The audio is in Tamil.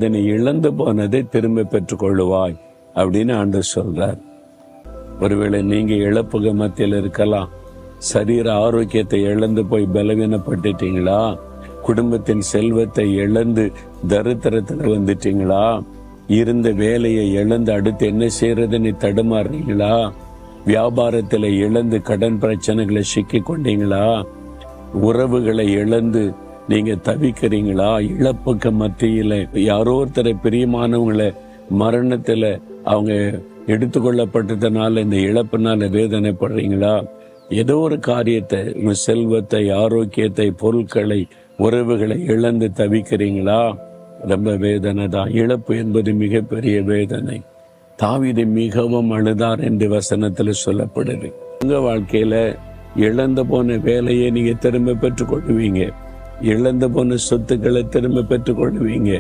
இதனை இழந்து போனதை திரும்ப பெற்றுக்கொள்ளுவாய் அப்படின்னு ஆண்டவர் சொல்றார். ஒருவேளை நீங்க இழப்புக மத்தியில் இருக்கலாம். சரீர ஆரோக்கியத்தை இழந்து போய் பலவீனப்பட்டுட்டீங்களா? குடும்பத்தின் செல்வத்தை இழந்து தரித்திரத்துல வந்துட்டீங்களா? இருந்த வேலையை இழந்து அடுத்து என்ன செய்யறதுன்னு தடுமாறுறீங்களா? வியாபாரத்துல இழந்து கடன் பிரச்சனைகளை சிக்கி கொண்டீங்களா? உறவுகளை இழந்து நீங்க தவிக்கிறீங்களா? இழப்புக்கு மத்தியில யாரோ ஒருத்தரை பிரியமானவங்களை மரணத்துல அவங்க எடுத்துக்கொள்ளப்பட்டதுனால இந்த இழப்புனால வேதனைப்படுறீங்களா? ஏதோ ஒரு காரியத்தை, உங்க செல்வத்தை, ஆரோக்கியத்தை, பொருட்களை, உறவுகளை இழந்து தவிக்கிறீங்களா? ரொம்ப வேதனை தான். இழப்பு என்பது மிகப்பெரிய வேதனை. தாவீது மிகவும் அழுதார் என்று வசனத்துல சொல்லப்படுது. உங்க வாழ்க்கையில இழந்து போன வேலையை நீங்க திரும்ப பெற்றுக் கொள்வீங்க. இழந்து போன சொத்துக்களை திரும்ப பெற்றுக் கொள்வீங்க.